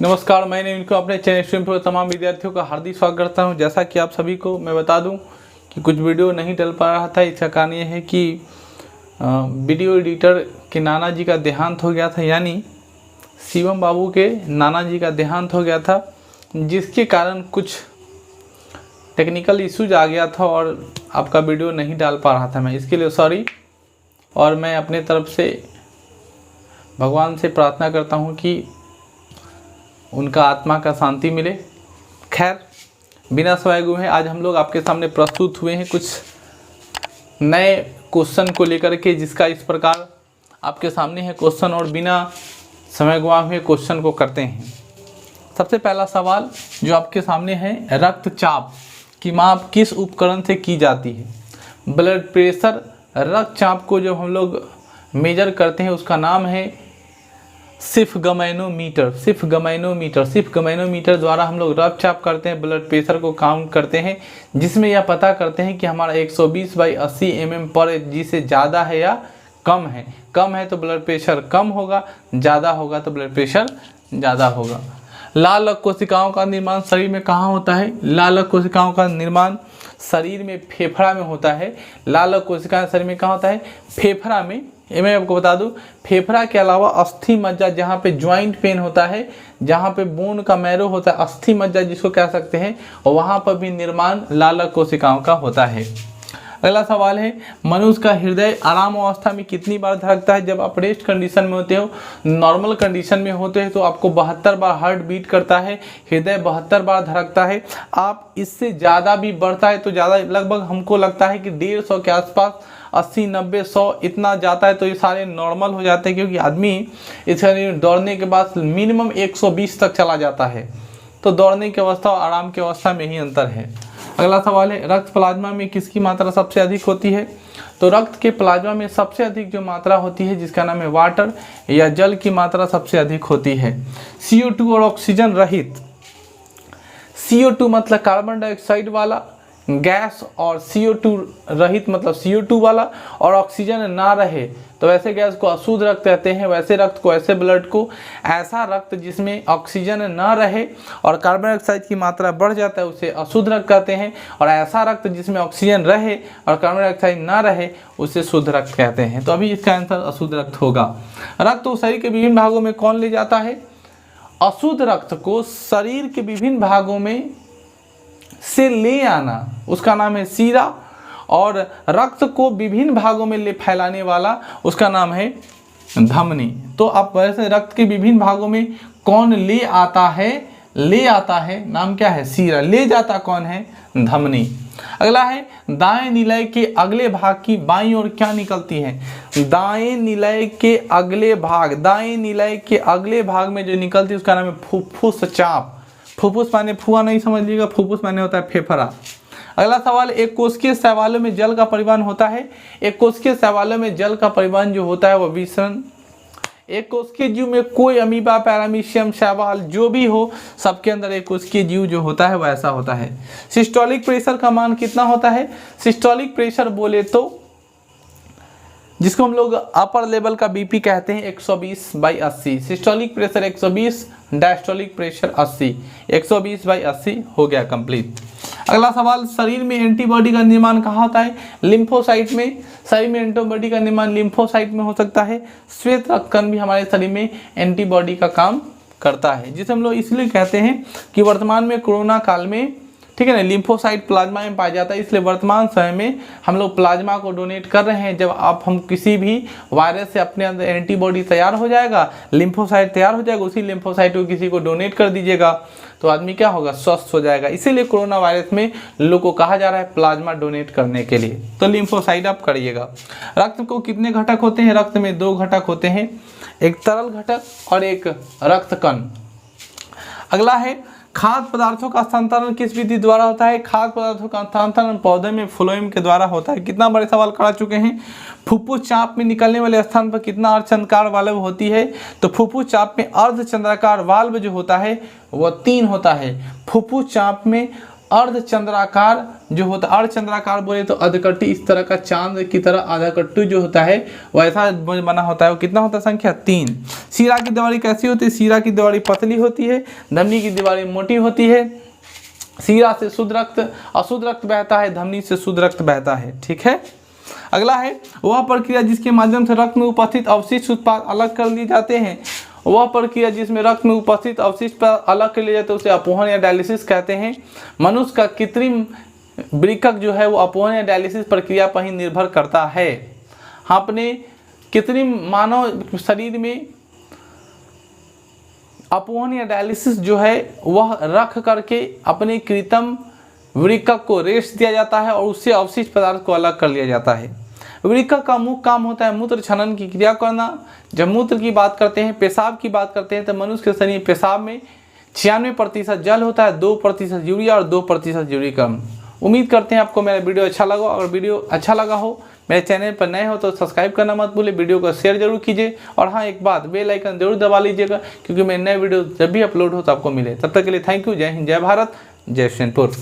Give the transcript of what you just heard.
नमस्कार, मैं इनको अपने चैनल स्ट्रीम पर तमाम विद्यार्थियों का हार्दिक स्वागत करता हूं। जैसा कि आप सभी को मैं बता दूं कि कुछ वीडियो नहीं डल पा रहा था। इसका कारण ये है कि वीडियो एडिटर के नाना जी का देहांत हो गया था, यानी शिवम बाबू के नाना जी का देहांत हो गया था, जिसके कारण कुछ टेक्निकल इश्यूज आ गया था और आपका वीडियो नहीं डाल पा रहा था मैं। इसके लिए सॉरी, और मैं अपने तरफ से भगवान से प्रार्थना करता हूँ कि उनका आत्मा का शांति मिले। खैर, बिना समय गए आज हम लोग आपके सामने प्रस्तुत हुए हैं कुछ नए क्वेश्चन को लेकर के, जिसका इस प्रकार आपके सामने है क्वेश्चन, और बिना समय गवाए हुए क्वेश्चन को करते हैं। सबसे पहला सवाल जो आपके सामने है, रक्तचाप की माप किस उपकरण से की जाती है? ब्लड प्रेशर, रक्तचाप को जब हम लोग मेजर करते हैं उसका नाम है सिफगमैनोमीटर। सिफगमैनोमीटर द्वारा हम लोग रक्तचाप करते हैं, ब्लड प्रेशर को काउंट करते हैं, जिसमें यह पता करते हैं कि हमारा 120/80 mm पर जी से ज़्यादा है या कम है। कम है तो ब्लड प्रेशर कम होगा, ज़्यादा होगा तो ब्लड प्रेशर ज़्यादा होगा। लाल रक्त कोशिकाओं का निर्माण शरीर में कहाँ होता है? लाल रक्त कोशिकाओं का निर्माण शरीर में फेफड़ा में होता है। लाल रक्त कोशिकाएं शरीर में कहाँ होता है? फेफड़ा में। ये मैं आपको बता दूं, फेफड़ा के अलावा अस्थि मज्जा, जहाँ पे ज्वाइंट पेन होता है, जहाँ पे बोन का मैरो होता है, अस्थि मज्जा जिसको कह सकते हैं, और वहाँ पर भी निर्माण लाल रक्त कोशिकाओं का होता है। अगला सवाल है, मनुष्य का हृदय आराम अवस्था में कितनी बार धड़कता है? जब आप रेस्ट कंडीशन में होते हो, नॉर्मल कंडीशन में होते हैं तो आपको 72 बार हार्ट बीट करता है, हृदय 72 बार धड़कता है। आप इससे ज़्यादा भी बढ़ता है तो ज़्यादा, लगभग हमको लगता है कि 150 के आसपास, 80, 90, 100 इतना जाता है तो ये सारे नॉर्मल हो जाते हैं, क्योंकि आदमी इसका दौड़ने के बाद मिनिमम 120 तक चला जाता है। तो दौड़ने की अवस्था और आराम की अवस्था में ही अंतर है। अगला सवाल है, रक्त प्लाज्मा में किसकी मात्रा सबसे अधिक होती है? तो रक्त के प्लाज्मा में सबसे अधिक जो मात्रा होती है, जिसका नाम है वाटर या जल की मात्रा सबसे अधिक होती है। CO2 और ऑक्सीजन रहित, CO2 मतलब कार्बन डाइऑक्साइड वाला गैस, और CO2 रहित मतलब CO2 वाला, और ऑक्सीजन ना रहे तो वैसे गैस को अशुद्ध रक्त कहते हैं। वैसे रक्त को, ऐसे ब्लड को, ऐसा रक्त जिसमें ऑक्सीजन ना रहे और कार्बन डाइऑक्साइड की मात्रा बढ़ जाता है उसे अशुद्ध रक्त कहते हैं, और ऐसा रक्त जिसमें ऑक्सीजन रहे और कार्बन डाइऑक्साइड ना रहे उसे शुद्ध रक्त कहते हैं। तो अभी इसका आंसर अशुद्ध रक्त होगा। रक्त को शरीर के विभिन्न भागों में कौन ले जाता है? अशुद्ध रक्त को शरीर के विभिन्न भागों में से ले आना, उसका नाम है सीरा, और रक्त को विभिन्न भागों में ले फैलाने वाला, उसका नाम है धमनी। तो आप वैसे रक्त के विभिन्न भागों में कौन ले आता है? ले आता है नाम क्या है? सीरा। ले जाता कौन है? धमनी। अगला है, दाएं निलय के अगले भाग की बाईं ओर क्या निकलती है? दाएं निलय के अगले भाग, दाएं निलय के अगले भाग में जो निकलती है उसका नाम है फुफ्फुस चाप। फुफ्फुस माने फुआ नहीं समझ लीजिएगा, फुफ्फुस माने होता है फेफड़ा। अगला सवाल, एक कोशिकीय शैवालों में जल का परिवहन होता है? एक कोशिकीय शैवालों में जल का परिवहन जो होता है वह विसरण। एक कोशिकीय जीव में कोई अमीबा, पैरामीशियम, शैवाल जो भी हो, सबके अंदर एक कोशिकीय जीव जो होता है वह ऐसा होता है। सिस्टोलिक प्रेशर का मान कितना होता है? सिस्टोलिक प्रेशर बोले तो जिसको हम लोग अपर लेवल का बीपी कहते हैं, 120/80। Systolic pressure 120, diastolic pressure 80। 120/80 हो गया कंप्लीट। अगला सवाल, शरीर में एंटीबॉडी का निर्माण कहाँ होता है? लिम्फोसाइट में। शरीर में एंटीबॉडी का निर्माण लिम्फोसाइट में हो सकता है। श्वेत रक्तकण भी हमारे शरीर में एंटीबॉडी का काम करता है, जिसे हम लोग इसलिए कहते हैं कि वर्तमान में कोरोना काल में, ठीक है ना, लिम्फोसाइट प्लाज्मा में पाया जाता है, इसलिए वर्तमान समय में हम लोग प्लाज्मा को डोनेट कर रहे हैं। जब हम किसी भी वायरस से अपने अंदर एंटीबॉडी तैयार हो जाएगा, लिम्फोसाइट तैयार हो जाएगा, उसी लिम्फोसाइट को किसी को डोनेट कर दीजिएगा तो आदमी क्या होगा? स्वस्थ हो जाएगा। इसीलिए कोरोना वायरस में लोगों को कहा जा रहा है प्लाज्मा डोनेट करने के लिए। तो लिम्फोसाइट आप करिएगा। रक्त को कितने घटक होते हैं? रक्त में 2 घटक होते हैं, एक तरल घटक और एक रक्त कण। अगला है, खाद्य पदार्थों का हस्तांतरण किस विधि द्वारा होता है? खाद्य पदार्थों का हस्तांतरण पौधे में फ्लोएम के द्वारा होता है। कितना बड़े सवाल करा चुके हैं। फुफ्फुस चाप में निकलने वाले स्थान पर कितना अर्धचंद्राकार वाल्व होती है? तो फुफ्फुस चाप में अर्धचंद्राकार वाल्व जो होता है वह 3 होता है। फुफ्फुस चाप में अर्धचंद्राकार जो होता है, अर्धचंद्राकार बोले तो अधकट्टी, इस तरह का चांद की तरह आधाकट्टू जो होता है वैसा बना होता है। वो कितना होता है? संख्या 3। सीरा की दीवारी कैसी होती है? सीरा की दीवारी पतली होती है, धमनी की दीवारी मोटी होती है। सीरा से शुद्ध रक्त, अशुद्ध रक्त बहता है, धमनी से शुद्ध रक्त बहता है। ठीक है। अगला है वह प्रक्रिया जिसके माध्यम से रक्त में उपस्थित अवशिष्ट उत्पाद अलग कर लिए जाते हैं। वह प्रक्रिया जिसमें रक्त में उपस्थित अवशिष्ट अलग कर लिए जाते हैं उसे अपवहन या डायलिसिस कहते हैं। मनुष्य का कृत्रिम वृक्क जो है वो अपवहन या डायलिसिस प्रक्रिया पर ही निर्भर करता है। अपने कृत्रिम मानव शरीर में अपवहन या डायलिसिस जो है वह रख करके अपने कृत्रिम वृक्क को रेस्ट दिया जाता है और उससे अवशिष्ट पदार्थ को अलग कर लिया जाता है। वृक्क का मुख्य काम होता है मूत्र क्षरण की क्रिया करना। जब मूत्र की बात करते हैं, पेशाब की बात करते हैं, तो मनुष्य के शरीर पेशाब में 96% जल होता है, 2% यूरिया और 2% यूरिकम। उम्मीद करते हैं आपको मेरा वीडियो अच्छा लगा। अगर वीडियो अच्छा लगा हो, मेरे चैनल पर नए हो तो सब्सक्राइब करना मत भूलिए, वीडियो को शेयर जरूर कीजिए। और हाँ, एक बात, बेल आइकन जरूर दबा लीजिएगा क्योंकि मेरे नए वीडियो जब भी अपलोड हो तो आपको मिले। तब तक के लिए थैंक यू। जय हिंद, जय भारत, जय सेनपुर।